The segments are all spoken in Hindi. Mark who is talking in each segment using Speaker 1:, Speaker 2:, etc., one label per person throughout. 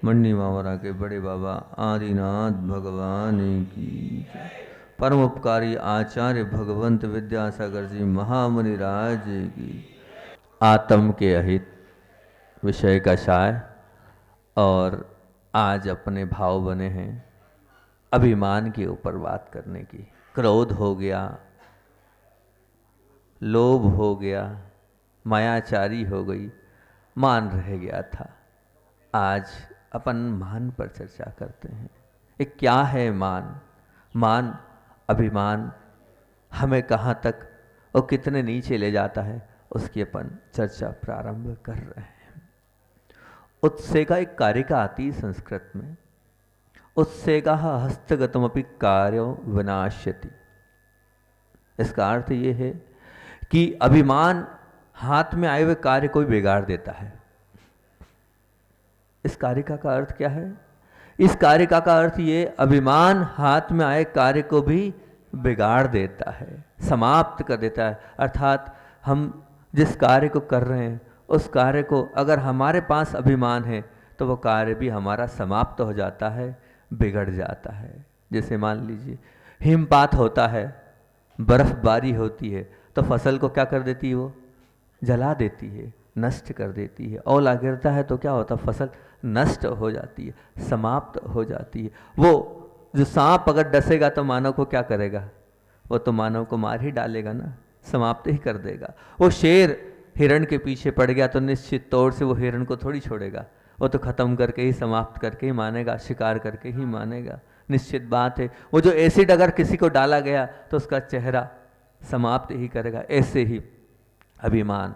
Speaker 1: मंडी मावरा के बड़े बाबा आदिनाथ भगवान की जय। परम उपकारी आचार्य भगवंत विद्यासागर जी महामुनि राज की। आत्म के अहित विषय का साय, और आज अपने भाव बने हैं अभिमान के ऊपर बात करने की। क्रोध हो गया, लोभ हो गया, मायाचारी हो गई, मान रह गया था। आज अपन मान पर चर्चा करते हैं। ये क्या है मान? मान, अभिमान हमें कहाँ तक और कितने नीचे ले जाता है, उसकी अपन चर्चा प्रारंभ कर रहे हैं। उत्सेगा एक कारिका आती संस्कृत में, उत्सेगा हस्तगतमपि कार्यो विनाश्यति। इसका अर्थ ये है कि अभिमान हाथ में आए हुए कार्य को भी बिगाड़ देता है। इस कारिका का अर्थ क्या है? इस कारिका का अर्थ ये, अभिमान हाथ में आए कार्य को भी बिगाड़ देता है, समाप्त कर देता है। अर्थात हम जिस कार्य को कर रहे हैं उस कार्य को अगर हमारे पास अभिमान है तो वो कार्य भी हमारा समाप्त हो जाता है, बिगड़ जाता है। जैसे मान लीजिए हिमपात होता है, बर्फबारी होती है, तो फसल को क्या कर देती है? वो जला देती है, नष्ट कर देती है। ओला गिरता है तो क्या होता? फसल नष्ट हो जाती है, समाप्त हो जाती है। वो जो सांप अगर डसेगा तो मानव को क्या करेगा? वो तो मानव को मार ही डालेगा ना, समाप्त ही कर देगा। वो शेर हिरण के पीछे पड़ गया तो निश्चित तौर से वो हिरण को थोड़ी छोड़ेगा, वो तो खत्म करके ही, समाप्त करके ही मानेगा, शिकार करके ही मानेगा, निश्चित बात है। वो जो एसिड अगर किसी को डाला गया तो उसका चेहरा समाप्त ही करेगा। ऐसे ही अभिमान,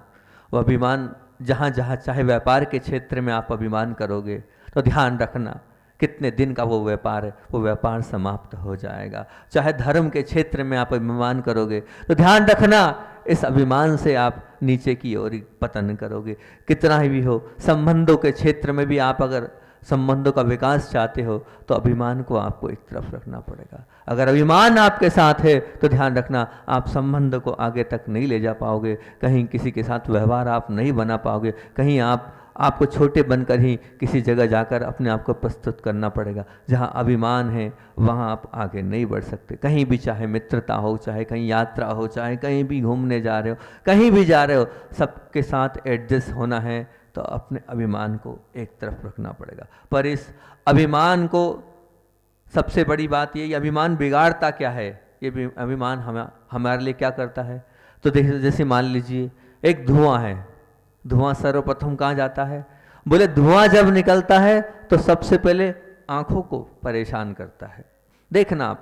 Speaker 1: वो अभिमान जहाँ जहाँ, चाहे व्यापार के क्षेत्र में आप अभिमान करोगे तो ध्यान रखना कितने दिन का वो व्यापार है, वो व्यापार समाप्त हो जाएगा। चाहे धर्म के क्षेत्र में आप अभिमान करोगे तो ध्यान रखना इस अभिमान से आप नीचे की ओर पतन करोगे। कितना ही भी हो, संबंधों के क्षेत्र में भी आप अगर संबंधों का विकास चाहते हो तो अभिमान को आपको एक तरफ रखना पड़ेगा। अगर अभिमान आपके साथ है तो ध्यान रखना आप संबंध को आगे तक नहीं ले जा पाओगे, कहीं किसी के साथ व्यवहार आप नहीं बना पाओगे, कहीं आपको छोटे बनकर ही किसी जगह जाकर अपने आप को प्रस्तुत करना पड़ेगा। जहाँ अभिमान है वहाँ आप आगे नहीं बढ़ सकते। कहीं भी, चाहे मित्रता हो, चाहे कहीं यात्रा हो, चाहे कहीं भी घूमने जा रहे हो, कहीं भी जा रहे हो, सबके साथ एडजस्ट होना है तो अपने अभिमान को एक तरफ रखना पड़ेगा। पर इस अभिमान को सबसे बड़ी बात ये, अभिमान बिगाड़ता क्या है? ये अभिमान हमारे लिए क्या करता है? तो देखिए, जैसे मान लीजिए एक धुआं है, धुआं सर्वप्रथम कहाँ जाता है? बोले धुआं जब निकलता है तो सबसे पहले आंखों को परेशान करता है। देखना, आप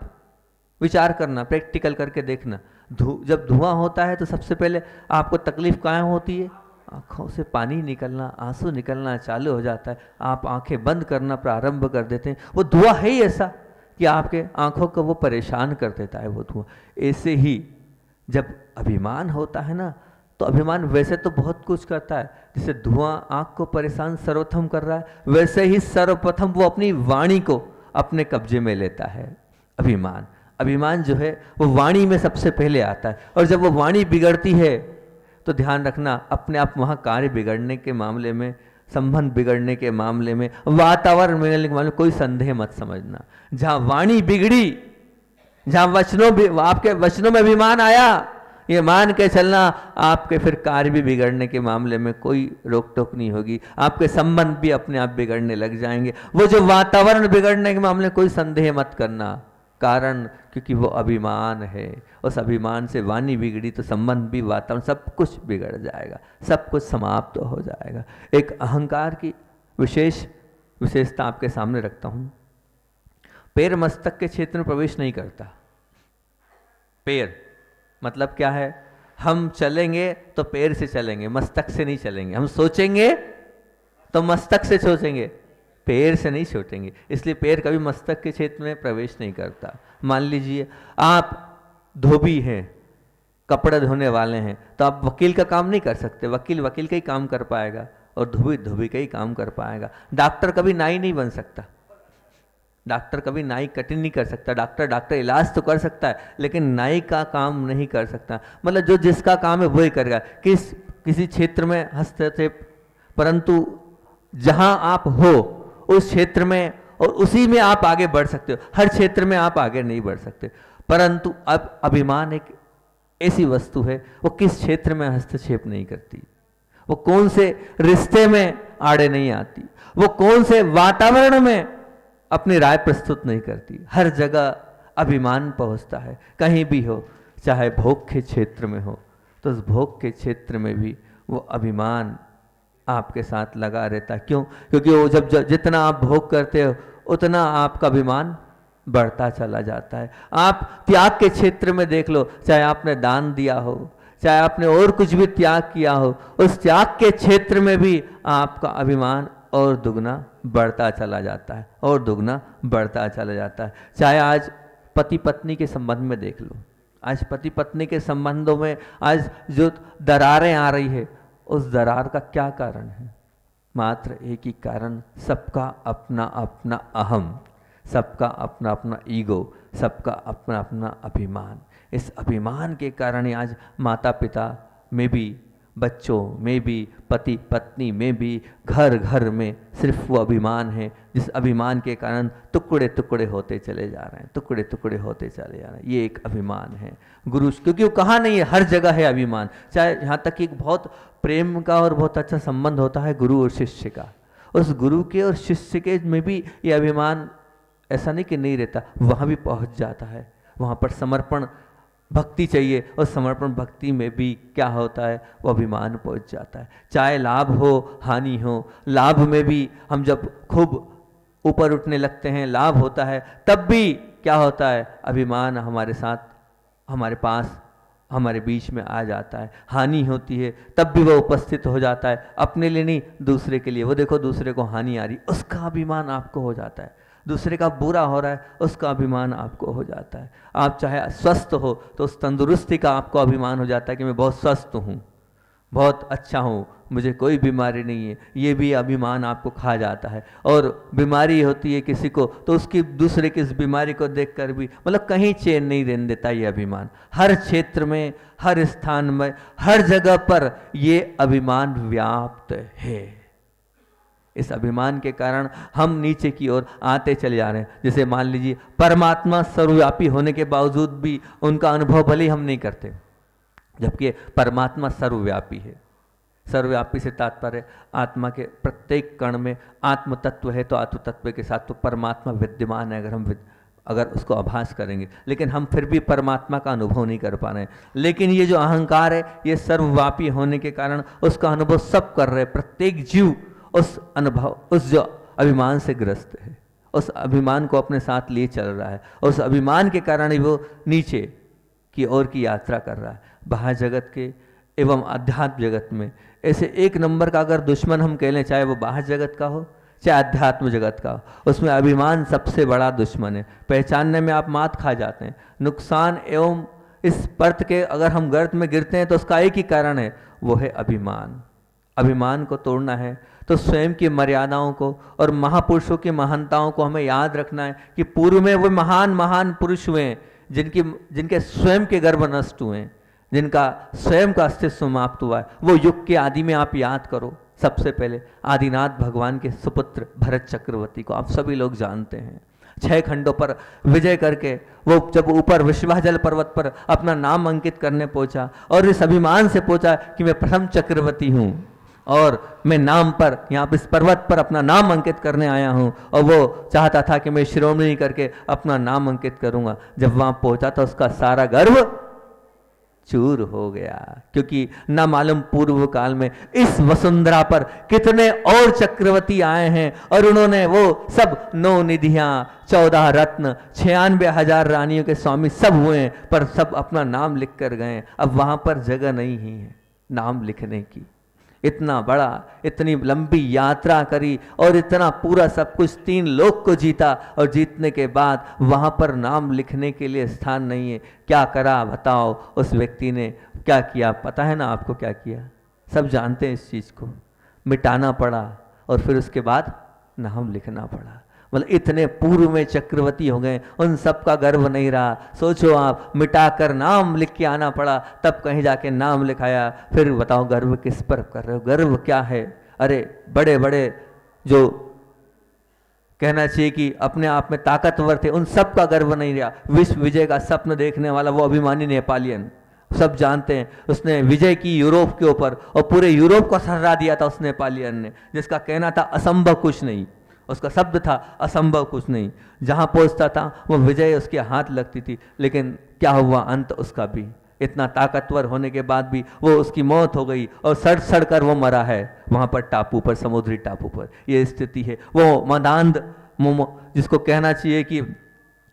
Speaker 1: विचार करना, प्रैक्टिकल करके देखना। जब धुआं होता है तो सबसे पहले आपको तकलीफ कहाँ होती है? आँखों से पानी निकलना, आंसू निकलना चालू हो जाता है। आप आंखें बंद करना प्रारंभ कर देते हैं। वो धुआं है ही ऐसा कि आपके आंखों को वो परेशान कर देता है वो धुआं। ऐसे ही जब अभिमान होता है ना, तो अभिमान वैसे तो बहुत कुछ करता है। जैसे धुआं आंख को परेशान सर्वप्रथम कर रहा है, वैसे ही सर्वप्रथम वो अपनी वाणी को अपने कब्जे में लेता है। अभिमान जो है वो वाणी में सबसे पहले आता है, और जब वो वाणी बिगड़ती है तो ध्यान रखना अपने आप वहाँ कार्य बिगड़ने के मामले में, संबंध बिगड़ने के मामले में, वातावरण बिगड़ने के मामले में कोई संदेह मत समझना। जहाँ वाणी बिगड़ी, जहाँ आपके वचनों में अभिमान आया, ये मान के चलना आपके फिर कार्य भी बिगड़ने के मामले में कोई रोक टोक नहीं होगी। आपके संबंध भी अपने आप बिगड़ने लग जाएंगे। वो जो वातावरण बिगड़ने के मामले में कोई संदेह मत करना, कारण क्योंकि वो अभिमान है। उस अभिमान से वाणी बिगड़ी तो संबंध भी, वातावरण, सब कुछ बिगड़ जाएगा, सब कुछ समाप्त हो जाएगा। एक अहंकार की विशेषता आपके सामने रखता हूं। पैर मस्तक के क्षेत्र में प्रवेश नहीं करता। पैर मतलब क्या है? हम चलेंगे तो पैर से चलेंगे, मस्तक से नहीं चलेंगे। हम सोचेंगे तो मस्तक से सोचेंगे, पैर से नहीं सोचेंगे। इसलिए पैर कभी मस्तक के क्षेत्र में प्रवेश नहीं करता। मान लीजिए आप धोबी हैं, कपड़े धोने वाले हैं, तो आप वकील का काम नहीं कर सकते। वकील का ही काम कर पाएगा और धोबी का ही काम कर पाएगा। डॉक्टर कभी नाई नहीं बन सकता, डॉक्टर कभी नाई कटिंग नहीं कर सकता। डॉक्टर इलाज तो कर सकता है लेकिन नाई का काम नहीं कर सकता। मतलब जो जिसका काम है वही करेगा, किसी क्षेत्र में हस्तक्षेप। परंतु जहां आप हो उस क्षेत्र में और उसी में आप आगे बढ़ सकते हो, हर क्षेत्र में आप आगे नहीं बढ़ सकते। परंतु अब अभिमान एक ऐसी वस्तु है, वो किस क्षेत्र में हस्तक्षेप नहीं करती, वो कौन से रिश्ते में आड़े नहीं आती, वो कौन से वातावरण में अपनी राय प्रस्तुत नहीं करती। हर जगह अभिमान पहुंचता है, कहीं भी हो, चाहे भोग के क्षेत्र में हो तो उस भोग के क्षेत्र में भी वो अभिमान आपके साथ लगा रहता है। क्यों? क्योंकि वो जब जितना आप भोग करते हो उतना आपका अभिमान बढ़ता चला जाता है। आप त्याग के क्षेत्र में देख लो, चाहे आपने दान दिया हो, चाहे आपने और कुछ भी त्याग किया हो, उस त्याग के क्षेत्र में भी आपका अभिमान और दुगना बढ़ता चला जाता है, और दुगना बढ़ता चला जाता है। चाहे आज पति पत्नी के संबंध में देख लो, आज पति पत्नी के संबंधों में आज जो दरारें आ रही है, उस दरार का क्या कारण है? मात्र एक ही कारण, सबका अपना अपना अहम, सबका अपना अपना ईगो, सबका अपना अपना अभिमान। इस अभिमान के कारण ही आज माता पिता में भी, बच्चों में भी, पति पत्नी में भी, घर घर में सिर्फ वो अभिमान है, जिस अभिमान के कारण टुकड़े टुकड़े होते चले जा रहे हैं, टुकड़े टुकड़े होते चले जा रहे हैं। ये एक अभिमान है गुरु, क्योंकि वो कहाँ नहीं है, हर जगह है अभिमान। चाहे यहाँ तक कि एक बहुत प्रेम का और बहुत अच्छा संबंध होता है गुरु और शिष्य का, उस गुरु के और शिष्य के में भी ये अभिमान ऐसा नहीं कि नहीं रहता, वहाँ भी पहुँच जाता है। वहाँ पर समर्पण भक्ति चाहिए, और समर्पण भक्ति में भी क्या होता है, वो अभिमान पहुँच जाता है। चाहे लाभ हो हानि हो, लाभ में भी हम जब खूब ऊपर उठने लगते हैं, लाभ होता है, तब भी क्या होता है, अभिमान हमारे साथ, हमारे पास, हमारे बीच में आ जाता है। हानि होती है तब भी वो उपस्थित हो जाता है, अपने लिए नहीं, दूसरे के लिए। वो देखो दूसरे को हानि आ रही, उसका अभिमान आपको हो जाता है। दूसरे का बुरा हो रहा है, उसका अभिमान आपको हो जाता है। आप चाहे स्वस्थ हो तो उस तंदुरुस्ती का आपको अभिमान हो जाता है कि मैं बहुत स्वस्थ हूँ, बहुत अच्छा हूँ, मुझे कोई बीमारी नहीं है। ये भी अभिमान आपको खा जाता है। और बीमारी होती है किसी को तो उसकी, दूसरे की इस बीमारी को देखकर भी मतलब कहीं चैन नहीं रहने देता ये अभिमान। हर क्षेत्र में, हर स्थान में, हर जगह पर ये अभिमान व्याप्त है। इस अभिमान के कारण हम नीचे की ओर आते चले जा रहे हैं। जैसे मान लीजिए परमात्मा सर्वव्यापी होने के बावजूद भी उनका अनुभव भले हम नहीं करते, जबकि परमात्मा सर्वव्यापी है। सर्वव्यापी से तात्पर्य आत्मा के प्रत्येक कण में आत्म तत्व है, तो आत्म तत्व के साथ तो परमात्मा विद्यमान है। अगर उसको आभास करेंगे, लेकिन हम फिर भी परमात्मा का अनुभव नहीं कर पा रहे हैं। लेकिन ये जो अहंकार है, ये सर्वव्यापी होने के कारण उसका अनुभव सब कर रहे हैं। प्रत्येक जीव उस अनुभव, उस जो अभिमान से ग्रस्त है, उस अभिमान को अपने साथ लिए चल रहा है। उस अभिमान के कारण ही वो नीचे की ओर की यात्रा कर रहा है। बाह्य जगत के एवं अध्यात्म जगत में ऐसे एक नंबर का अगर दुश्मन हम कह लें, चाहे वो बाह्य जगत का हो चाहे अध्यात्म जगत का हो, उसमें अभिमान सबसे बड़ा दुश्मन है। पहचानने में आप मात खा जाते हैं। नुकसान एवं इस पर्त के अगर हम गर्त में गिरते हैं तो उसका एक ही कारण है, वो है अभिमान। अभिमान को तोड़ना है तो स्वयं की मर्यादाओं को और महापुरुषों की महानताओं को हमें याद रखना है कि पूर्व में वो महान महान पुरुष हुए हैं, जिनके स्वयं के गर्भ नष्ट हुए हैं, जिनका स्वयं का अस्तित्व समाप्त हुआ है। वो युग के आदि में आप याद करो। सबसे पहले आदिनाथ भगवान के सुपुत्र भरत चक्रवर्ती को आप सभी लोग जानते हैं। 6 खंडों पर विजय करके वो जब ऊपर विश्वाजल पर्वत पर अपना नाम अंकित करने पहुंचा और इस अभिमान से पहुंचा कि मैं प्रथम चक्रवर्ती हूँ और मैं नाम पर यहाँ इस पर्वत पर अपना नाम अंकित करने आया हूँ, और वो चाहता था कि मैं शिरोमणि करके अपना नाम अंकित करूँगा। जब वहाँ पहुँचा तो उसका सारा गर्व चूर हो गया, क्योंकि न मालूम पूर्व काल में इस वसुंधरा पर कितने और चक्रवर्ती आए हैं और उन्होंने वो सब 9 निधियां, 14 रत्न, 96,000 रानियों के स्वामी सब हुए, पर सब अपना नाम लिख कर गए। अब वहां पर जगह नहीं है नाम लिखने की। इतना बड़ा, इतनी लंबी यात्रा करी और इतना पूरा सब कुछ 3 लोक को जीता, और जीतने के बाद वहां पर नाम लिखने के लिए स्थान नहीं है। क्या करा बताओ उस व्यक्ति ने? क्या किया पता है ना आपको? क्या किया सब जानते हैं इस चीज को। मिटाना पड़ा और फिर उसके बाद नाम लिखना पड़ा। मतलब इतने पूर्व में चक्रवर्ती हो गए, उन सब का गर्व नहीं रहा। सोचो आप, मिटाकर नाम लिख के आना पड़ा, तब कहीं जाके नाम लिखाया। फिर बताओ गर्व किस पर कर रहे हो? गर्व क्या है? अरे बड़े बड़े जो कहना चाहिए कि अपने आप में ताकतवर थे, उन सब का गर्व नहीं रहा। विश्व विजय का स्वप्न देखने वाला वो अभिमानी नेपालियन, सब जानते हैं, उसने विजय की यूरोप के ऊपर और पूरे यूरोप को सहरा दिया था उस नेपालियन ने, जिसका कहना था असंभव कुछ नहीं, उसका शब्द था असंभव कुछ नहीं। जहां पहुंचता था वो विजय उसके हाथ लगती थी, लेकिन क्या हुआ अंत उसका भी, इतना ताकतवर होने के बाद भी वो उसकी मौत हो गई और सड़ सड़ कर वो मरा है वहां पर टापू पर, समुद्री टापू पर। ये स्थिति है। वो मदांध जिसको कहना चाहिए कि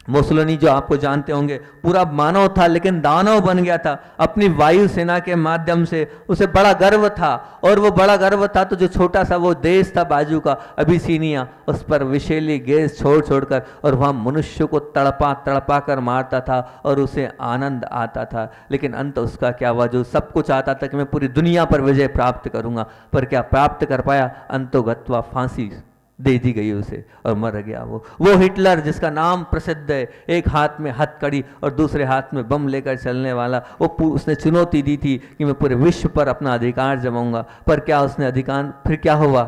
Speaker 1: मुसोलिनी, जो आपको जानते होंगे, पूरा मानव था लेकिन दानव बन गया था। अपनी वायुसेना के माध्यम से उसे बड़ा गर्व था, और वो बड़ा गर्व था तो जो छोटा सा वो देश था बाजू का अबिसिनिया, उस पर विषैली गैस छोड़ छोड़कर और वहाँ मनुष्य को तड़पा तड़पा कर मारता था और उसे आनंद आता था। लेकिन अंत उसका क्या हुआ? जो सब कुछ आता था कि मैं पूरी दुनिया पर विजय प्राप्त करूंगा, पर क्या प्राप्त कर पाया? अंतो गत्वा फांसी दे दी गई उसे और मर गया वो हिटलर जिसका नाम प्रसिद्ध है, एक हाथ में हथकड़ी और दूसरे हाथ में बम लेकर चलने वाला, उसने चुनौती दी थी कि मैं पूरे विश्व पर अपना अधिकार जमाऊंगा। पर क्या उसने अधिकार, फिर क्या हुआ?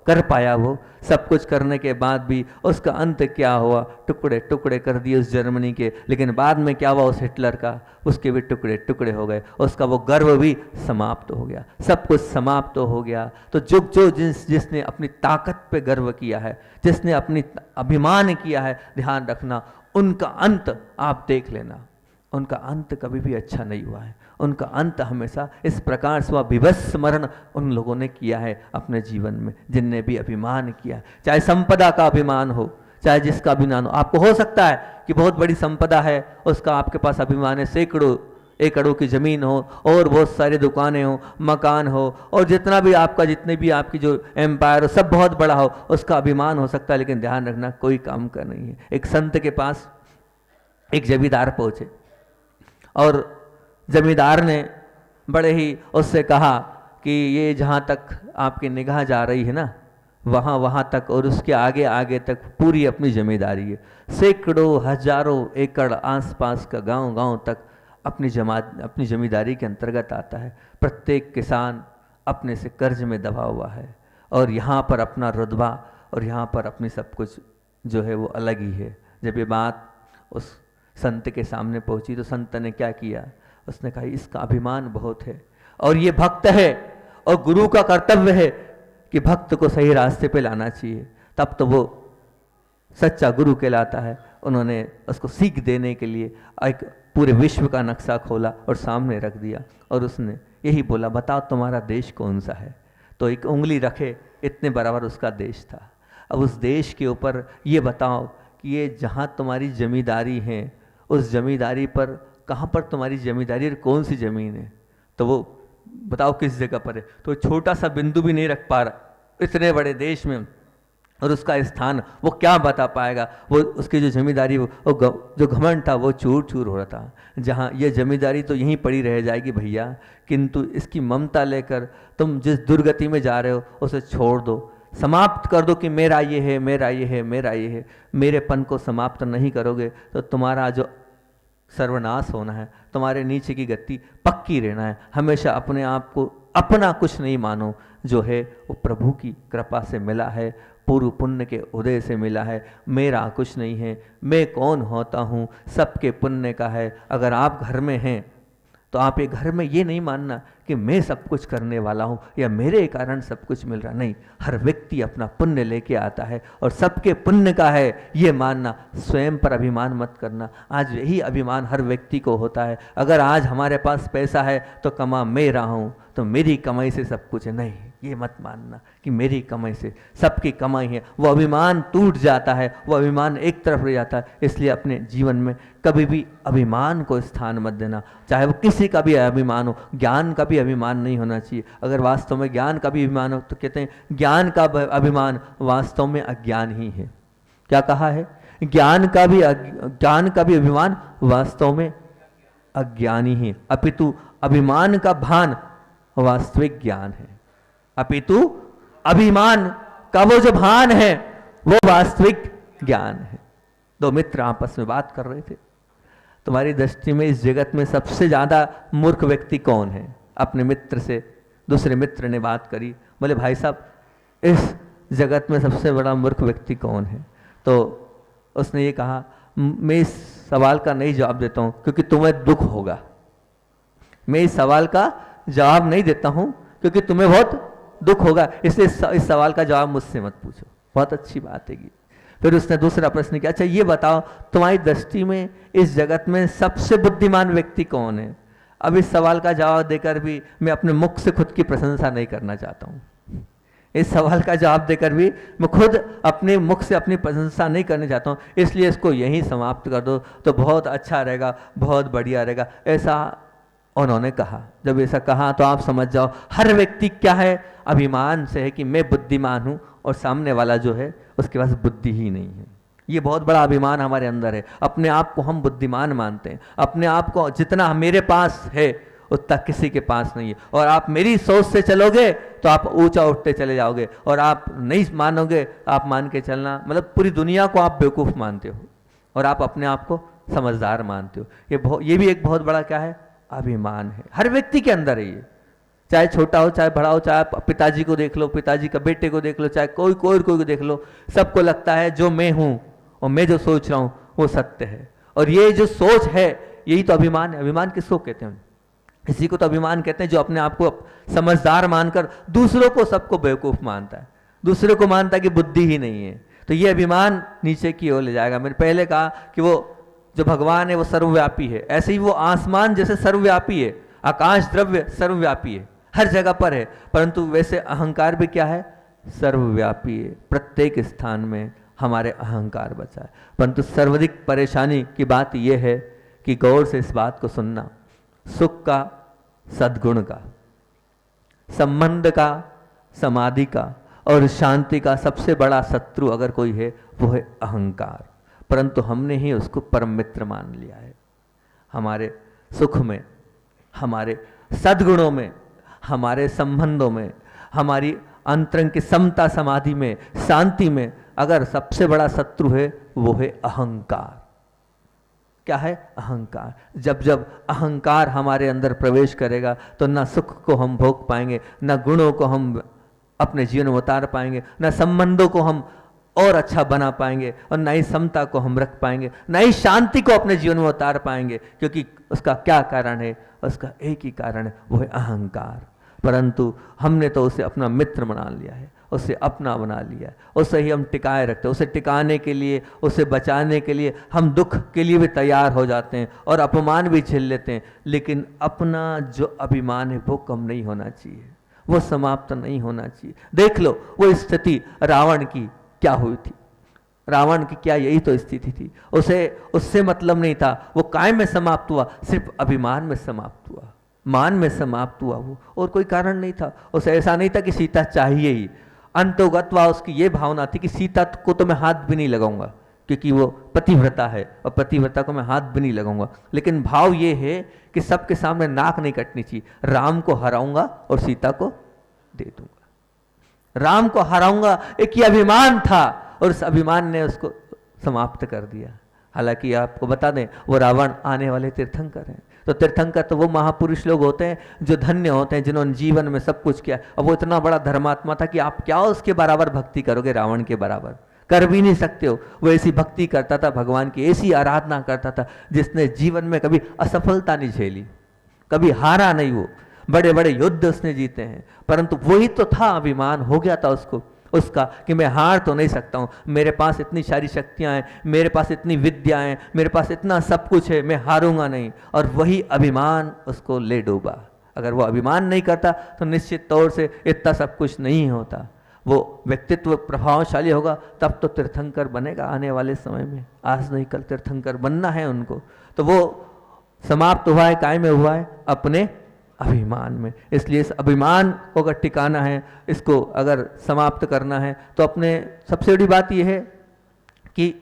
Speaker 1: कर पाया? वो सब कुछ करने के बाद भी उसका अंत क्या हुआ? टुकड़े टुकड़े कर दिए उस जर्मनी के। लेकिन बाद में क्या हुआ उस हिटलर का? उसके भी टुकड़े टुकड़े हो गए, उसका वो गर्व भी समाप्त हो गया, सब कुछ समाप्त हो गया। तो जो जिसने अपनी ताकत पे गर्व किया है, जिसने अपनी अभिमान किया है, ध्यान रखना उनका अंत आप देख लेना, उनका अंत कभी भी अच्छा नहीं हुआ है। उनका अंत हमेशा इस प्रकार से विभत्स मरण उन लोगों ने किया है अपने जीवन में, जिनने भी अभिमान किया, चाहे संपदा का अभिमान हो, चाहे जिसका अभिमान हो। आपको हो सकता है कि बहुत बड़ी संपदा है, उसका आपके पास अभिमान है, सैकड़ों एकड़ों की जमीन हो और बहुत सारी दुकानें हो, मकान हो, और जितना भी आपका, जितने भी आपकी जो एम्पायर हो, सब बहुत बड़ा हो, उसका अभिमान हो सकता है। लेकिन ध्यान रखना कोई काम का नहीं है। एक संत के पास एक जमींदार पहुंचे और जमींदार ने बड़े ही उससे कहा कि ये जहाँ तक आपकी निगाह जा रही है ना, वहाँ तक और उसके आगे आगे तक पूरी अपनी जमींदारी है। सैकड़ों हजारों एकड़ आसपास का गांव तक अपनी जमींदारी के अंतर्गत आता है। प्रत्येक किसान अपने से कर्ज में दबा हुआ है और यहाँ पर अपना रुतबा और यहाँ पर अपनी सब कुछ जो है वो अलग ही है। जब ये बात उस संत के सामने पहुंची तो संत ने क्या किया? उसने कहा इसका अभिमान बहुत है और ये भक्त है और गुरु का कर्तव्य है कि भक्त को सही रास्ते पे लाना चाहिए, तब तो वो सच्चा गुरु कहलाता है। उन्होंने उसको सीख देने के लिए एक पूरे विश्व का नक्शा खोला और सामने रख दिया और उसने यही बोला, बताओ तुम्हारा देश कौन सा है? तो एक उंगली रखे इतने बराबर उसका देश था। अब उस देश के ऊपर ये बताओ कि ये जहाँ तुम्हारी जमींदारी है, उस जमींदारी पर कहाँ पर तुम्हारी जमींदारी और कौन सी ज़मीन है? तो वो बताओ किस जगह पर है? तो छोटा सा बिंदु भी नहीं रख पा रहा इतने बड़े देश में, और उसका स्थान वो क्या बता पाएगा? वो उसकी जो जमींदारी, वो जो घमंड था वो चूर चूर हो रहा था। जहाँ ये जमींदारी तो यहीं पड़ी रह जाएगी भैया, किंतु इसकी ममता लेकर तुम जिस दुर्गति में जा रहे हो उसे छोड़ दो, समाप्त कर दो कि मेरा ये है, मेरा ये है, मेरा ये है। मेरेपन को समाप्त नहीं करोगे तो तुम्हारा जो सर्वनाश होना है, तुम्हारे नीचे की गति पक्की रहना है। हमेशा अपने आप को अपना कुछ नहीं मानो, जो है वो प्रभु की कृपा से मिला है, पूर्व पुण्य के उदय से मिला है। मेरा कुछ नहीं है, मैं कौन होता हूँ, सबके पुण्य का है। अगर आप घर में हैं तो आप ये घर में ये नहीं मानना कि मैं सब कुछ करने वाला हूँ या मेरे कारण सब कुछ मिल रहा, नहीं। हर व्यक्ति अपना पुण्य लेके आता है और सबके पुण्य का है ये मानना। स्वयं पर अभिमान मत करना। आज यही अभिमान हर व्यक्ति को होता है। अगर आज हमारे पास पैसा है तो कमा मैं रहा हूँ, तो मेरी कमाई से सब कुछ है, नहीं। ये मत मानना कि मेरी कमाई से, सबकी कमाई है। वो अभिमान टूट जाता है, वो अभिमान एक तरफ रह जाता है। इसलिए अपने जीवन में कभी भी अभिमान को स्थान मत देना, चाहे वो किसी का भी अभिमान हो। ज्ञान का भी अभिमान नहीं होना चाहिए। अगर वास्तव में ज्ञान का भी अभिमान हो तो कहते हैं ज्ञान का अभिमान वास्तव में अज्ञान ही है। क्या कहा है? ज्ञान का भी अभिमान वास्तव में अज्ञानी है, अपितु अभिमान का भान वास्तविक ज्ञान है। अपितु अभिमान का वो जो भान है वो वास्तविक ज्ञान है। दो मित्र आपस में बात कर रहे थे। तुम्हारी दृष्टि में इस जगत में सबसे ज्यादा मूर्ख व्यक्ति कौन है? अपने मित्र से दूसरे मित्र ने बात करी, बोले भाई साहब इस जगत में सबसे बड़ा मूर्ख व्यक्ति कौन है? तो उसने ये कहा, मैं इस सवाल का नहीं जवाब देता हूँ क्योंकि तुम्हें दुख होगा। मैं इस सवाल का जवाब नहीं देता हूँ क्योंकि तुम्हें बहुत दुख होगा, इसलिए इस सवाल का जवाब मुझसे मत पूछो। बहुत अच्छी बात है। फिर उसने दूसरा प्रश्न किया, अच्छा ये बताओ तुम्हारी दृष्टि में इस जगत में सबसे बुद्धिमान व्यक्ति कौन है? अब इस सवाल का जवाब देकर भी मैं अपने मुख से खुद की प्रशंसा नहीं करना चाहता हूँ। इस सवाल का जवाब देकर भी मैं खुद अपने मुख से अपनी प्रशंसा नहीं करना चाहता हूँ, इसलिए इसको यहीं समाप्त कर दो तो बहुत अच्छा रहेगा, बहुत बढ़िया रहेगा, ऐसा उन्होंने कहा। जब ऐसा कहा तो आप समझ जाओ हर व्यक्ति क्या है, अभिमान से है कि मैं बुद्धिमान हूँ और सामने वाला जो है उसके पास बुद्धि ही नहीं है। ये बहुत बड़ा अभिमान हमारे अंदर है। अपने आप को हम बुद्धिमान मानते हैं, अपने आप को जितना मेरे पास है उतना किसी के पास नहीं है। और आप मेरी सोच से चलोगे तो आप ऊंचा उठते चले जाओगे, और आप नहीं मानोगे, आप मान के चलना मतलब पूरी दुनिया को आप बेवकूफ़ मानते हो और आप अपने आप को समझदार मानते हो। ये भी एक बहुत बड़ा क्या है, अभिमान है। हर व्यक्ति के अंदर है ये, चाहे छोटा हो चाहे बड़ा हो, चाहे पिताजी को देख लो, पिताजी का बेटे को देख लो, चाहे कोई को देख लो, सबको लगता है जो मैं हूं और मैं जो सोच रहा हूं वो सत्य है। और ये जो सोच है यही तो अभिमान है। अभिमान किसको कहते हैं? इसी को तो अभिमान कहते हैं जो अपने आप को समझदार मानकर दूसरों को सबको बेवकूफ मानता है, दूसरों को मानता है कि बुद्धि ही नहीं है। तो ये अभिमान नीचे की ओर ले जाएगा। मैंने पहले कहा कि वो जो भगवान है वो सर्वव्यापी है, ऐसे ही वो आसमान जैसे सर्वव्यापी है, आकाश द्रव्य सर्वव्यापी है, हर जगह पर है। परंतु वैसे अहंकार भी क्या है, सर्वव्यापी है। प्रत्येक स्थान में हमारे अहंकार बचा है। परंतु सर्वाधिक परेशानी की बात यह है कि गौर से इस बात को सुनना, सुख का, सद्गुण का, संबंध का, समाधि का और शांति का सबसे बड़ा शत्रु अगर कोई है वो है अहंकार। परंतु हमने ही उसको परम मित्र मान लिया है। हमारे सुख में, हमारे सद्गुणों में, हमारे संबंधों में, हमारी अंतरंग की समता समाधि में, शांति में अगर सबसे बड़ा शत्रु है वो है अहंकार। क्या है? अहंकार। जब जब अहंकार हमारे अंदर प्रवेश करेगा तो ना सुख को हम भोग पाएंगे, ना गुणों को हम अपने जीवन में उतार पाएंगे, ना संबंधों को हम और अच्छा बना पाएंगे, और ना ही समता को हम रख पाएंगे, ना ही शांति को अपने जीवन में उतार पाएंगे। क्योंकि उसका क्या कारण है? उसका एक ही कारण है, वो है अहंकार। परंतु हमने तो उसे अपना मित्र बना लिया है, उसे अपना बना लिया है, उसे ही हम टिकाए रखते हैं। उसे टिकाने के लिए, उसे बचाने के लिए हम दुख के लिए भी तैयार हो जाते हैं और अपमान भी झेल लेते हैं। लेकिन अपना जो अभिमान है वो कम नहीं होना चाहिए, वो समाप्त नहीं होना चाहिए। देख लो वो स्थिति रावण की क्या हुई थी। रावण की क्या यही तो स्थिति थी। उसे उससे मतलब नहीं था, वो काय में समाप्त हुआ, सिर्फ अभिमान में समाप्त हुआ, मान में समाप्त हुआ वो, और कोई कारण नहीं था। उसे ऐसा नहीं था कि सीता चाहिए ही। अंतोगत्वा उसकी ये भावना थी कि सीता को तो मैं हाथ भी नहीं लगाऊंगा क्योंकि वो पतिव्रता है और पतिव्रता को मैं हाथ भी नहीं लगाऊंगा। लेकिन भाव ये है कि सबके सामने नाक नहीं कटनी चाहिए। राम को हराऊंगा और सीता को दे दूंगा। राम को हराऊंगा, एक ये अभिमान था और उस अभिमान ने उसको समाप्त कर दिया। हालांकि आपको बता दें वो रावण आने वाले तीर्थंकर हैं। तो तीर्थंकर तो वो महापुरुष लोग होते हैं जो धन्य होते हैं, जिन्होंने जीवन में सब कुछ किया। अब वो इतना बड़ा धर्मात्मा था कि आप क्या उसके बराबर भक्ति करोगे, रावण के बराबर कर भी नहीं सकते हो। वो ऐसी भक्ति करता था भगवान की, ऐसी आराधना करता था जिसने जीवन में कभी असफलता नहीं झेली, कभी हारा नहीं। वो बड़े बड़े युद्ध उसने जीते हैं, परंतु वही तो था अभिमान हो गया था उसका कि मैं हार तो नहीं सकता हूँ, मेरे पास इतनी सारी शक्तियाँ हैं, मेरे पास इतनी विद्याएं हैं, मेरे पास इतना सब कुछ है, मैं हारूंगा नहीं। और वही अभिमान उसको ले डूबा। अगर वो अभिमान नहीं करता तो निश्चित तौर से इतना सब कुछ नहीं होता। वो व्यक्तित्व प्रभावशाली होगा तब तो तीर्थंकर बनेगा आने वाले समय में। आज नहीं कल तीर्थंकर बनना है उनको। तो वो समाप्त हुआ है, काय में हुआ है? अपने अभिमान में। इसलिए इस अभिमान को अगर टिकाना है, इसको अगर समाप्त करना है तो अपने सबसे बड़ी बात यह है कि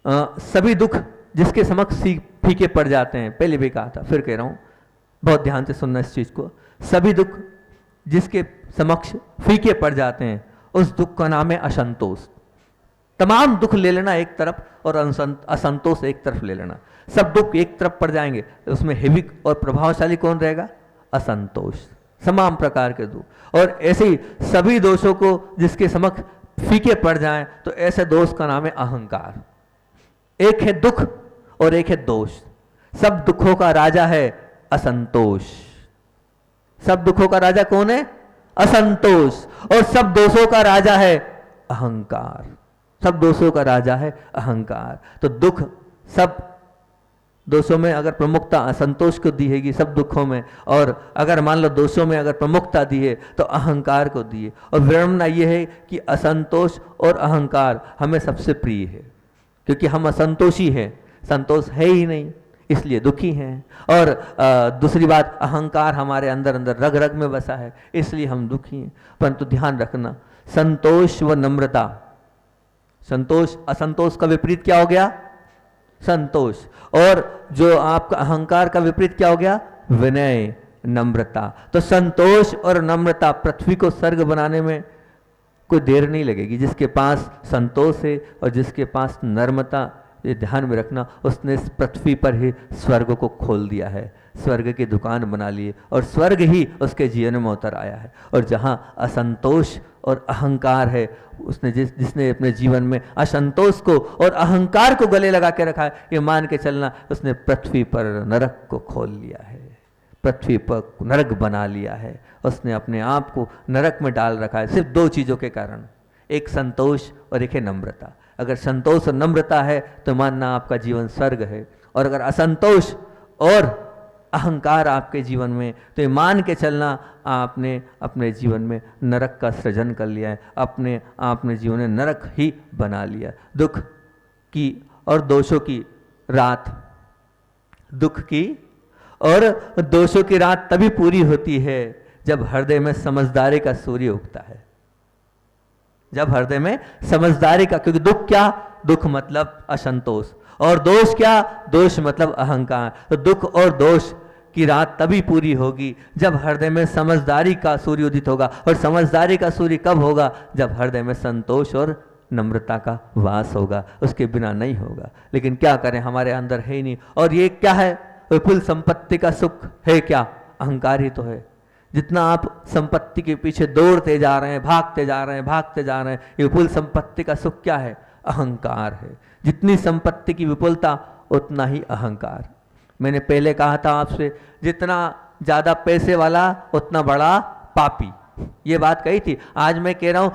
Speaker 1: सभी दुख जिसके समक्ष फीके पड़ जाते हैं, पहले भी कहा था फिर कह रहा हूं, बहुत ध्यान से सुनना इस चीज को। सभी दुख जिसके समक्ष फीके पड़ जाते हैं उस दुख का नाम है असंतोष। तमाम दुख ले लेना एक तरफ और असंतोष एक तरफ ले लेना। सब दुख एक तरफ पड़ जाएंगे, उसमें हेवी और प्रभावशाली कौन रहेगा? असंतोष। तमाम प्रकार के दुख। और ऐसे ही सभी दोषों को जिसके समक्ष फीके पड़ जाएं, तो ऐसे दोष का नाम है अहंकार। एक है दुख और एक है दोष। सब दुखों का राजा है असंतोष। सब दुखों का राजा कौन है? असंतोष। और सब दोषों का राजा है अहंकार। सब दोषों का राजा है अहंकार। तो दुख, सब दोषों में अगर प्रमुखता असंतोष को दी हैगी सब दुखों में, और अगर मान लो दोषों में अगर प्रमुखता दी है तो अहंकार को दी है। और विडंबना ये है कि असंतोष और अहंकार हमें सबसे प्रिय है, क्योंकि हम असंतोषी हैं, संतोष है ही नहीं, इसलिए दुखी हैं। और दूसरी बात, अहंकार हमारे अंदर अंदर रग रग में बसा है, इसलिए हम दुखी हैं। परंतु ध्यान रखना, संतोष व नम्रता, संतोष असंतोष का विपरीत क्या हो गया? संतोष। और जो आपका अहंकार का विपरीत क्या हो गया? विनय, नम्रता। तो संतोष और नम्रता, पृथ्वी को स्वर्ग बनाने में कोई देर नहीं लगेगी। जिसके पास संतोष है और जिसके पास नम्रता, ये ध्यान में रखना, उसने इस पृथ्वी पर ही स्वर्ग को खोल दिया है, स्वर्ग की दुकान बना ली है, और स्वर्ग ही उसके जीवन में उतर आया है। और जहाँ असंतोष और अहंकार है, उसने जिसने अपने जीवन में असंतोष को और अहंकार को गले लगा के रखा है, ये मान के चलना उसने पृथ्वी पर नरक को खोल लिया है, पृथ्वी पर नरक बना लिया है। उसने अपने आप को नरक में डाल रखा है, सिर्फ दो चीज़ों के कारण, एक संतोष और एक है नम्रता। अगर संतोष और नम्रता है तो मानना आपका जीवन स्वर्ग है, और अगर असंतोष और अहंकार आपके जीवन में, तो मान के चलना आपने अपने जीवन में नरक का सृजन कर लिया है, अपने आपने जीवन में नरक ही बना लिया। दुख की और दोषों की रात, दुख की और दोषों की रात तभी पूरी होती है जब हृदय में समझदारी का सूर्य उगता है, जब हृदय में समझदारी का, क्योंकि दुख क्या? दुख मतलब असंतोष, और दोष क्या? दोष मतलब अहंकार। तो दुख और दोष की रात तभी पूरी होगी जब हृदय में समझदारी का सूर्य उदित होगा। और समझदारी का सूर्य कब होगा? जब हृदय में संतोष और नम्रता का वास होगा, उसके बिना नहीं होगा। लेकिन क्या करें, हमारे अंदर है ही नहीं। और ये क्या है? विपुल संपत्ति का सुख है क्या? अहंकार ही तो है। जितना आप संपत्ति के पीछे दौड़ते जा रहे हैं, भागते जा रहे हैं, भागते जा रहे हैं, ये विपुल संपत्ति का सुख क्या है? अहंकार है। जितनी संपत्ति की विपुलता उतना ही अहंकार। मैंने पहले कहा था आपसे, जितना ज्यादा पैसे वाला उतना बड़ा पापी, ये बात कही थी। आज मैं कह रहा हूं,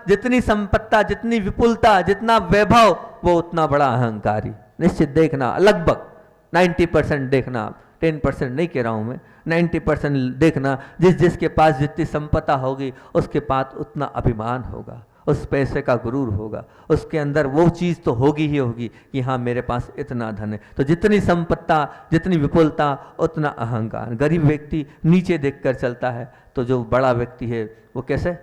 Speaker 1: जितनी संपत्ता, जितनी विपुलता, जितना वैभव, वो उतना बड़ा अहंकारी। निश्चित देखना, लगभग 90% देखना, 10% नहीं कह रहा हूं मैं, 90% देखना। जिसके पास जितनी संपत्ता होगी उसके पास उतना अभिमान होगा, उस पैसे का गुरूर होगा, उसके अंदर वो चीज़ तो होगी ही होगी कि हाँ मेरे पास इतना धन है। तो जितनी संपत्ता, जितनी विपुलता, उतना अहंकार। गरीब व्यक्ति नीचे देखकर चलता है, तो जो बड़ा व्यक्ति है वो कैसे?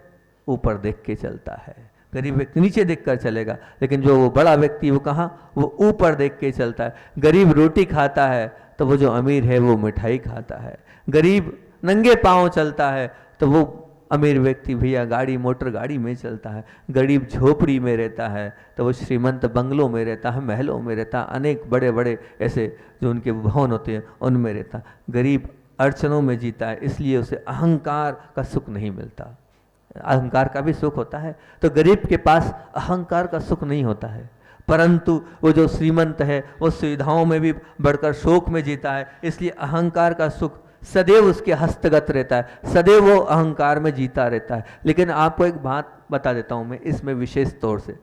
Speaker 1: ऊपर देख के चलता है। गरीब व्यक्ति नीचे देखकर चलेगा, लेकिन जो वो बड़ा व्यक्ति वो कहाँ? वो ऊपर देख के चलता है। गरीब रोटी खाता है तो वो जो अमीर है वो मिठाई खाता है। गरीब नंगे पांव चलता है तो वो अमीर व्यक्ति भैया गाड़ी, मोटर गाड़ी में चलता है। गरीब झोपड़ी में रहता है तो वो श्रीमंत बंगलों में रहता है, महलों में रहता है, अनेक बड़े बड़े ऐसे जो उनके भवन होते हैं उनमें रहता है। गरीब अड़चनों में जीता है, इसलिए उसे अहंकार का सुख नहीं मिलता। अहंकार का भी सुख होता है, तो गरीब के पास अहंकार का सुख नहीं होता है। परंतु वो जो श्रीमंत है वो सुविधाओं में भी बढ़कर शोक में जीता है, इसलिए अहंकार का सुख सदैव उसके हस्तगत रहता है, सदैव वो अहंकार में जीता रहता है। लेकिन आपको एक बात बता देता हूं मैं इसमें विशेष तौर से,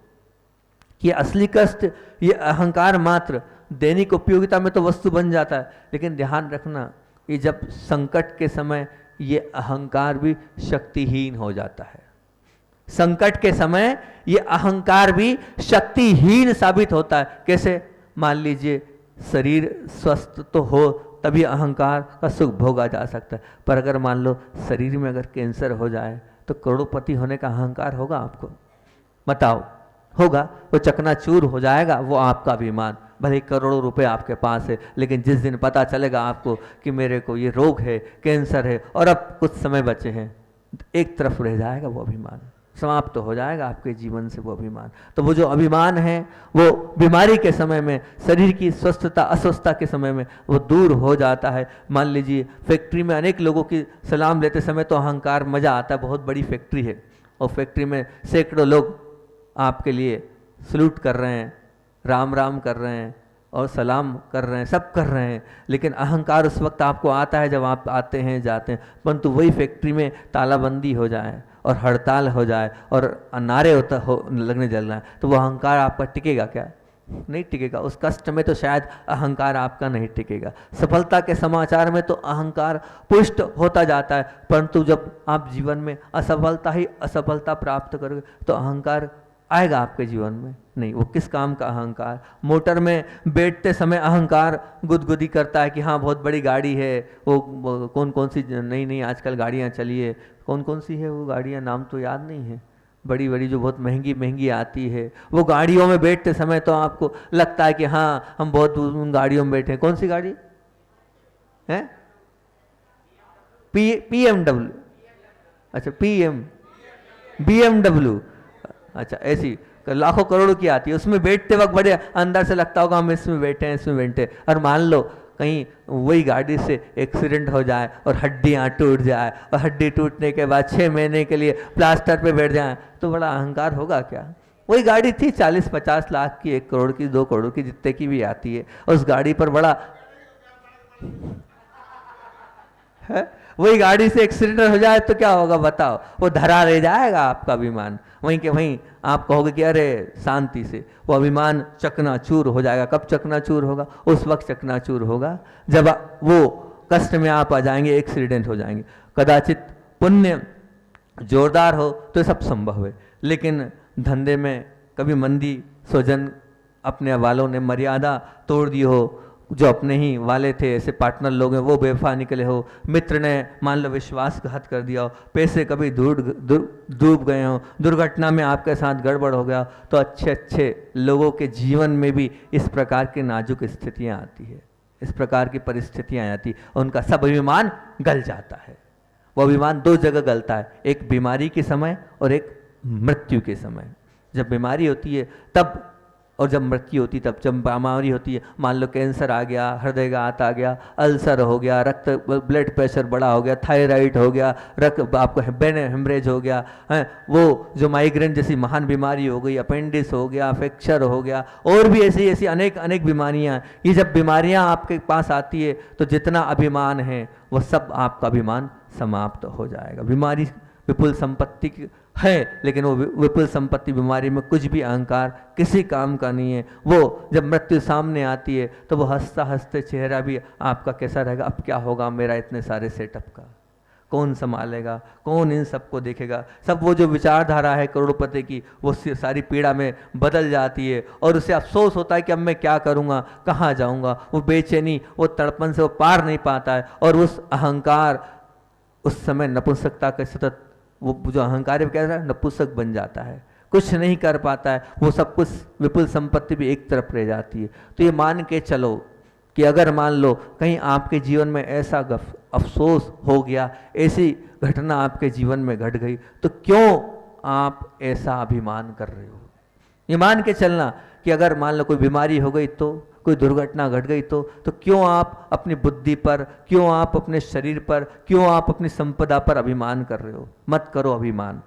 Speaker 1: कि असली कष्ट ये अहंकार मात्र दैनिक उपयोगिता में तो वस्तु बन जाता है, लेकिन ध्यान रखना ये जब संकट के समय ये अहंकार भी शक्तिहीन हो जाता है। संकट के समय ये अहंकार भी शक्तिहीन साबित होता है। कैसे? मान लीजिए शरीर स्वस्थ तो हो तभी अहंकार का सुख भोगा जा सकता है, पर अगर मान लो शरीर में अगर कैंसर हो जाए तो करोड़पति होने का अहंकार होगा आपको? बताओ, होगा? वो चकनाचूर हो जाएगा वो आपका अभिमान। भले करोड़ों रुपए आपके पास है, लेकिन जिस दिन पता चलेगा आपको कि मेरे को ये रोग है, कैंसर है, और अब कुछ समय बचे हैं, एक तरफ रह जाएगा वो अभिमान, समाप्त तो हो जाएगा आपके जीवन से वो अभिमान। तो वो जो अभिमान है वो बीमारी के समय में, शरीर की स्वस्थता अस्वस्थता के समय में वो दूर हो जाता है। मान लीजिए फैक्ट्री में अनेक लोगों की सलाम लेते समय तो अहंकार, मजा आता है, बहुत बड़ी फैक्ट्री है और फैक्ट्री में सैकड़ों लोग आपके लिए सल्यूट कर रहे हैं, राम राम कर रहे हैं और सलाम कर रहे हैं, सब कर रहे हैं, लेकिन अहंकार उस वक्त आपको आता है जब आप आते हैं जाते हैं। परंतु वही फैक्ट्री में तालाबंदी हो जाए और हड़ताल हो जाए और नारे लगने जल रहा है, तो वो अहंकार आपका टिकेगा क्या? नहीं टिकेगा। उस कष्ट में तो शायद अहंकार आपका नहीं टिकेगा। सफलता के समाचार में तो अहंकार पुष्ट होता जाता है, परंतु जब आप जीवन में असफलता ही असफलता प्राप्त करोगे तो अहंकार आएगा आपके जीवन में नहीं। वो किस काम का अहंकार? मोटर में बैठते समय अहंकार गुदगुदी करता है कि हाँ बहुत बड़ी गाड़ी है, वो कौन कौन सी नई नई आजकल गाड़ियाँ चली है, कौन कौन सी है वो गाड़ियाँ, नाम तो याद नहीं है, बड़ी बड़ी जो बहुत महंगी महंगी आती है, वो गाड़ियों में बैठते समय तो आपको लगता है कि हाँ हम बहुत उन गाड़ियों में बैठे हैं। कौन सी गाड़ी है? BMW, अच्छा BMW, अच्छा ऐसी लाखों करोड़ों की आती है, उसमें बैठते वक्त बड़े अंदर से लगता होगा हम इसमें बैठे हैं, इसमें बैठे। और मान लो कहीं वही गाड़ी से एक्सीडेंट हो जाए और हड्डियाँ टूट जाए और हड्डी टूटने के बाद 6 महीने के लिए प्लास्टर पे बैठ जाए, तो बड़ा अहंकार होगा क्या? वही गाड़ी थी 40-50 लाख की, 1 करोड़ की, 2 करोड़ की, जितने की भी आती है, उस गाड़ी पर बड़ा है। वही गाड़ी से एक्सीडेंट हो जाए तो क्या होगा बताओ? वो धरा रह जाएगा आपका अभिमान, वहीं के वहीं आप कहोगे कि अरे शांति से, वो अभिमान चकनाचूर हो जाएगा। कब चकनाचूर होगा? उस वक्त चकनाचूर होगा जब वो कष्ट में आप आ जाएंगे, एक्सीडेंट हो जाएंगे। कदाचित पुण्य जोरदार हो तो सब संभव है, लेकिन धंधे में कभी मंदी, स्वजन अपने वालों ने मर्यादा तोड़ दी हो, जो अपने ही वाले थे ऐसे पार्टनर लोग हैं वो बेवफा निकले हो, मित्र ने मान लो विश्वासघात कर दिया हो, पैसे कभी डूब गए हो, दुर्घटना में आपके साथ गड़बड़ हो गया, तो अच्छे अच्छे लोगों के जीवन में भी इस प्रकार की नाजुक स्थितियां आती है, इस प्रकार की परिस्थितियां आती, उनका सब अभिमान गल जाता है। वो अभिमान 2 जगह गलता है, एक बीमारी के समय और एक मृत्यु के समय। जब बीमारी होती है तब, और जब मृत्यु होती तब। जब बीमारी होती है, मान लो कैंसर आ गया, हृदय घात आ गया, अल्सर हो गया, रक्त ब्लड प्रेशर बढ़ा हो गया, थायराइड हो गया, रक्त आपको ब्रेन हेमरेज हो गया है, वो जो माइग्रेन जैसी महान बीमारी हो गई, अपेंडिक्स हो गया, फ्रैक्चर हो गया, और भी ऐसी ऐसी अनेक अनेक बीमारियां। ये जब बीमारियां आपके पास आती है तो जितना अभिमान है वो सब आपका अभिमान समाप्त हो जाएगा। बीमारी विपुल संपत्ति है, लेकिन वो विपुल संपत्ति बीमारी में कुछ भी अहंकार किसी काम का नहीं है। वो जब मृत्यु सामने आती है तो वो हंसता हंसते चेहरा भी आपका कैसा रहेगा? अब क्या होगा मेरा इतने सारे सेटअप का, कौन संभालेगा, कौन इन सबको देखेगा? सब वो जो विचारधारा है करोड़पति की, वो सारी पीड़ा में बदल जाती है और उसे अफसोस होता है कि अब मैं क्या करूँगा, कहाँ जाऊँगा। वो बेचैनी, वो तड़पन से वो पार नहीं पाता है, और उस अहंकार उस समय नपुंसकता के सतत, वो जो अहंकार है क्या है, नपुंसक बन जाता है, कुछ नहीं कर पाता है, वो सब कुछ विपुल संपत्ति भी एक तरफ रह जाती है। तो ये मान के चलो कि अगर मान लो कहीं आपके जीवन में ऐसा अफसोस हो गया, ऐसी घटना आपके जीवन में घट गई, तो क्यों आप ऐसा अभिमान कर रहे हो? ये मान के चलना कि अगर मान लो कोई बीमारी हो गई, तो कोई दुर्घटना घट गई, तो क्यों आप अपनी बुद्धि पर, क्यों आप अपने शरीर पर, क्यों आप अपनी संपदा पर अभिमान कर रहे हो? मत करो अभिमान।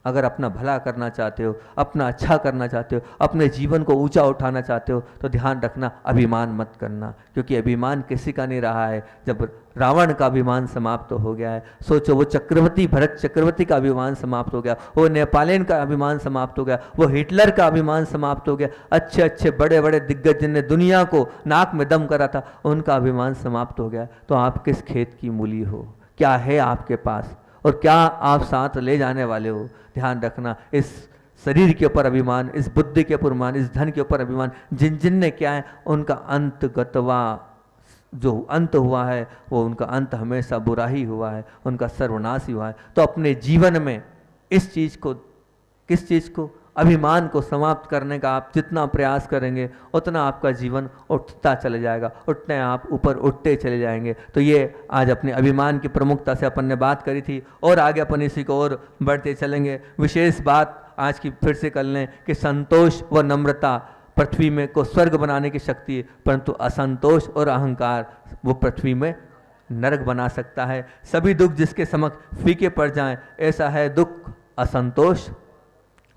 Speaker 1: अगर अपना भला करना चाहते हो, अपना अच्छा करना चाहते हो, अपने जीवन को ऊंचा उठाना चाहते हो, तो ध्यान रखना अभिमान मत करना, क्योंकि अभिमान किसी का नहीं रहा है। जब रावण का अभिमान समाप्त हो गया है, सोचो वो चक्रवर्ती, भरत चक्रवर्ती का अभिमान समाप्त हो गया, वो नेपालेन का अभिमान समाप्त हो गया, वो हिटलर का अभिमान समाप्त हो गया, अच्छे अच्छे बड़े बड़े दिग्गज जिनने दुनिया को नाक में दम करा था, उनका अभिमान समाप्त हो गया। तो आप किस खेत की मूली हो? क्या है आपके पास और क्या आप साथ ले जाने वाले हो? ध्यान रखना, इस शरीर के ऊपर अभिमान, इस बुद्धि के ऊपर अभिमान, इस धन के ऊपर अभिमान, जिन जिन ने क्या है उनका अंत गतवा, जो अंत हुआ है वो उनका अंत हमेशा बुरा ही हुआ है, उनका सर्वनाश ही हुआ है। तो अपने जीवन में इस चीज़ को, किस चीज़ को, अभिमान को समाप्त करने का आप जितना प्रयास करेंगे उतना आपका जीवन उठता चले जाएगा, उठने आप ऊपर उठते चले जाएंगे। तो ये आज अपने अभिमान की प्रमुखता से अपन ने बात करी थी, और आगे अपन इसी को और बढ़ते चलेंगे। विशेष बात आज की फिर से कर लें कि संतोष व नम्रता पृथ्वी में को स्वर्ग बनाने की शक्ति है, परंतु असंतोष और अहंकार वो पृथ्वी में नरक बना सकता है। सभी दुख जिसके समक्ष फीके पड़ जाएं, ऐसा है दुख असंतोष,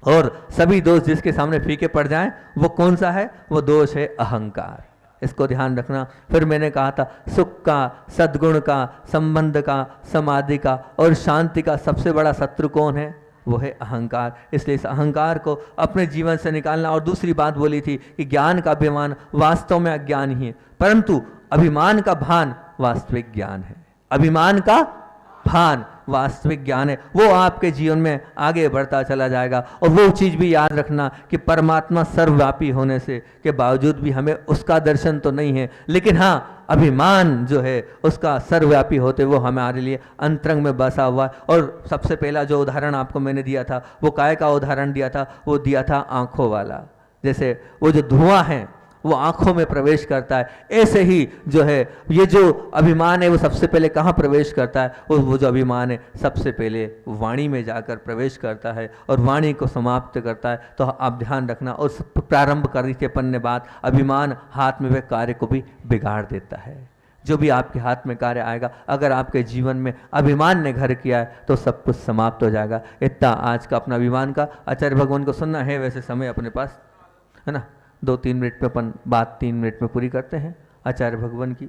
Speaker 1: और सभी दोष जिसके सामने फीके पड़ जाएं वो कौन सा है? वो दोष है अहंकार। इसको ध्यान रखना। फिर मैंने कहा था सुख का, सद्गुण का, संबंध का, समाधि का और शांति का सबसे बड़ा शत्रु कौन है? वो है अहंकार। इसलिए इस अहंकार को अपने जीवन से निकालना। और दूसरी बात बोली थी कि ज्ञान का अभिमान वास्तव में अज्ञान ही है, परंतु अभिमान का भान वास्तविक ज्ञान है। अभिमान का भान वास्तविक ज्ञान है, वो आपके जीवन में आगे बढ़ता चला जाएगा। और वो चीज़ भी याद रखना कि परमात्मा सर्वव्यापी होने से के बावजूद भी हमें उसका दर्शन तो नहीं है, लेकिन हाँ अभिमान जो है उसका सर्वव्यापी होते वो हमारे लिए अंतरंग में बसा हुआ है। और सबसे पहला जो उदाहरण आपको मैंने दिया था वो काय का उदाहरण दिया था? वो दिया था आँखों वाला। जैसे वो जो धुआं है वो आंखों में प्रवेश करता है, ऐसे ही जो है ये जो अभिमान है वो सबसे पहले कहाँ प्रवेश करता है? वो जो अभिमान है सबसे पहले वाणी में जाकर प्रवेश करता है और वाणी को समाप्त करता है। तो आप ध्यान रखना। और प्रारंभ करने के पन्ने बाद अभिमान हाथ में वे कार्य को भी बिगाड़ देता है। जो भी आपके हाथ में कार्य आएगा, अगर आपके जीवन में अभिमान ने घर किया है तो सब कुछ समाप्त हो जाएगा। इतना आज का अपना अभिमान का आचार्य भगवान को सुनना है। वैसे समय अपने पास है ना, 2-3 मिनट में अपन बात 3 मिनट में पूरी करते हैं आचार्य भगवान की।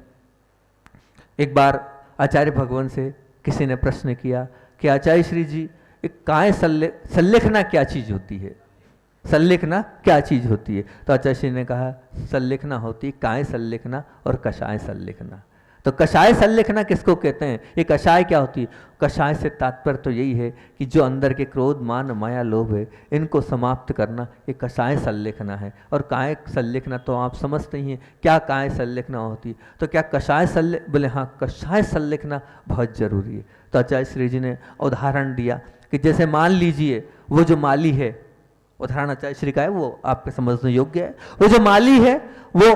Speaker 1: एक बार आचार्य भगवान से किसी ने प्रश्न किया कि आचार्य श्री जी, एक काय संलेखना क्या चीज़ होती है? संलेखना क्या चीज़ होती है? तो आचार्य श्री ने कहा संलेखना होती है काय संलेखना और कषाय संलेखना। तो कषाय संलेखना किसको कहते हैं? ये कषाय क्या होती है? कषाय से तात्पर्य तो यही है कि जो अंदर के क्रोध, मान, माया, लोभ है इनको समाप्त करना, ये कषाय संलेखना है। और काय संलेखना तो आप समझते ही हैं क्या काय संलेखना होती है। तो क्या कषाय बोले हाँ, कषाय संलेखना बहुत जरूरी है। तो आचार्य श्री जी ने उदाहरण दिया कि जैसे मान लीजिए वो जो माली है, उदाहरण आचार्य श्री का है वो आपके समझने योग्य है। वो जो माली है वो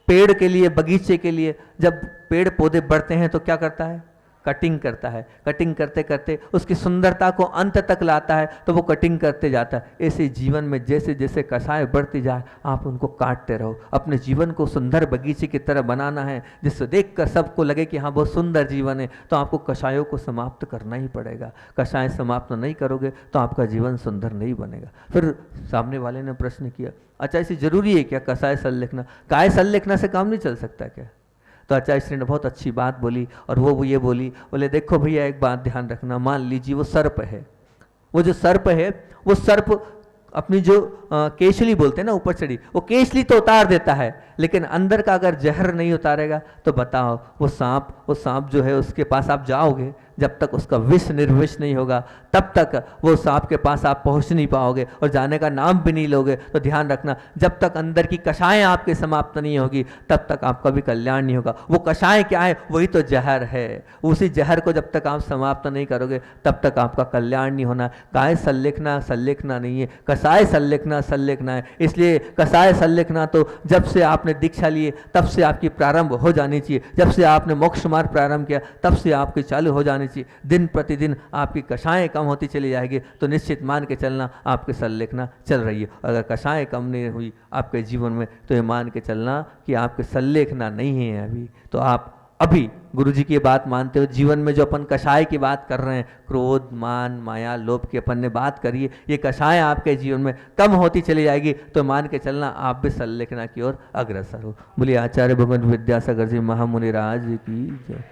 Speaker 1: पेड़ के लिए, बगीचे के लिए जब पेड़ पौधे बढ़ते हैं तो क्या करता है? कटिंग करता है। कटिंग करते करते उसकी सुंदरता को अंत तक लाता है, तो वो कटिंग करते जाता है। ऐसे जीवन में जैसे जैसे कषाय बढ़ती जाए आप उनको काटते रहो। अपने जीवन को सुंदर बगीचे की तरह बनाना है जिससे देखकर सबको लगे कि हाँ बहुत सुंदर जीवन है। तो आपको कषायों को समाप्त करना ही पड़ेगा। कषाय समाप्त नहीं करोगे तो आपका जीवन सुंदर नहीं बनेगा। फिर सामने वाले ने प्रश्न किया, अच्छा इसे जरूरी है क्या कषाय संलेखना? काय संलेखना से काम नहीं चल सकता क्या? तो आचार्य श्री ने बहुत अच्छी बात बोली और वो ये बोली, बोले देखो भैया एक बात ध्यान रखना। मान लीजिए वो सर्प है, वो जो सर्प है वो सर्प अपनी जो केशली बोलते हैं ना ऊपर चढ़ी, वो केशली तो उतार देता है, लेकिन अंदर का अगर जहर नहीं उतारेगा तो बताओ वो सांप जो है उसके पास आप जाओगे, जब तक उसका विष निर्विष नहीं होगा तब तक वो सांप के पास आप पहुंच नहीं पाओगे और जाने का नाम भी नहीं लोगे। तो ध्यान रखना, जब तक अंदर की कषाय आपके समाप्त नहीं होगी तब तक आपका भी कल्याण नहीं होगा। वो कषाय क्या है? वही तो जहर है। उसी जहर को जब तक आप समाप्त नहीं करोगे तब तक आपका कल्याण नहीं होना। काय संलेखना संलेखना नहीं है, कषाय संलेखना संलेखना है। इसलिए कषाय संलेखना तो जब से आपने दीक्षा लिए तब से आपकी प्रारंभ हो जानी चाहिए। जब से आपने मोक्ष मार्ग प्रारंभ किया तब से आपकी चालू हो जानी चाहिए। दिन प्रतिदिन आपकी कषाएं कम होती चली जाएगी तो निश्चित मान के चलना आपके संलेखना चल रही है। अगर कषाएं कम नहीं हुई आपके जीवन में तो ये मान के चलना कि आपके संलेखना नहीं है अभी। तो आप अभी गुरुजी की बात मानते हो, जीवन में जो अपन कषाय की बात कर रहे हैं, क्रोध, मान, माया, लोभ की अपन ने बात करी, ये कषाय आपके जीवन में कम होती चली जाएगी तो मान के चलना आप भी संलेखना की ओर अग्रसर हो। बोलिए आचार्य भगवंत विद्यासागर जी महामुनि राज की जय।